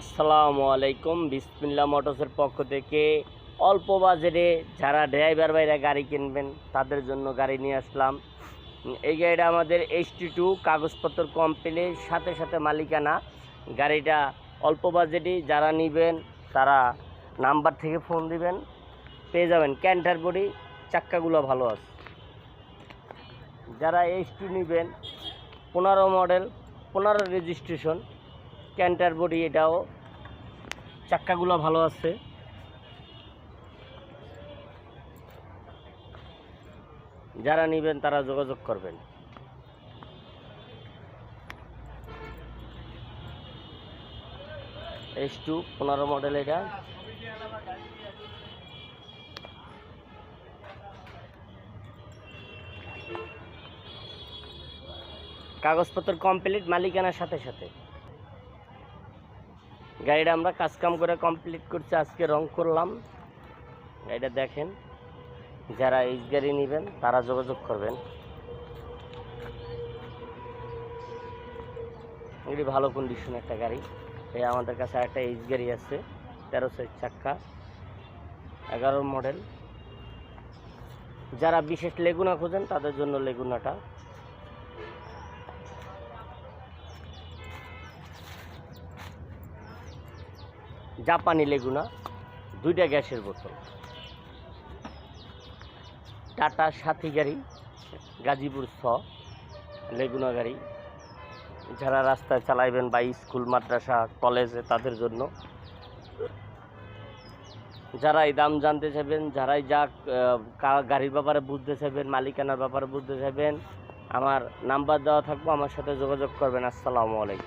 আসসালামু আলাইকুম। বিসমিল্লাহ মোটরসের পক্ষ থেকে অল্প বাজেটে যারা ড্রাইভার ভাইরা গাড়ি কিনবেন তাদের জন্য গাড়ি নিয়ে আসলাম। এই গাড়িটা আমাদের HT2, কাগজপত্র কমপ্লিট, সাথে সাথে মালিকানা। গাড়িটা অল্প বাজেটে যারা নেবেন তারা নাম্বার থেকে ফোন দিবেন, পেয়ে যাবেন। ক্যান্টার বডি, চাক্কাগুলো ভালো আছে। যারা HT নেবেন, 15 মডেল, 15 রেজিস্ট্রেশন, ক্যান্টার বডি, এটাও চাক্কাগুলো ভালো আছে। যারা নেবেন তারা যোগাযোগ করবেন। H2 15 মডেল, এটা কাগজপত্র কমপ্লিট, মালিকানার সাথে সাথে। গাড়িটা আমরা কাজকাম করে কমপ্লিট করছি, আজকে রং করলাম। গাড়িটা দেখেন, যারা এই গাড়ি নেবেন তারা যোগাযোগ করবেন। এটি ভালো কন্ডিশন একটা গাড়ি। এই আমাদের কাছে একটা এইচ গাড়ি আছে, 13 চাক্কা, 11 মডেল। যারা বিশেষ লেগুনা খোঁজেন তাদের জন্য লেগুনাটা। জাপানি লেগুনা, 2টা গ্যাসের বোতল। টাটা সাথী গাড়ি, গাজীপুর লেগুনা গাড়ি। যারা রাস্তায় চালাইবেন বা স্কুল, মাদ্রাসা, কলেজে, তাদের জন্য। যারাই দাম জানতে চাইবেন, যারাই গাড়ির ব্যাপারে বুঝতে চাইবেন, মালিকানার ব্যাপারে বুঝতে চাইবেন, আমার নাম্বার দেওয়া থাকবো, আমার সাথে যোগাযোগ করবেন। আসসালামু আলাইকুম।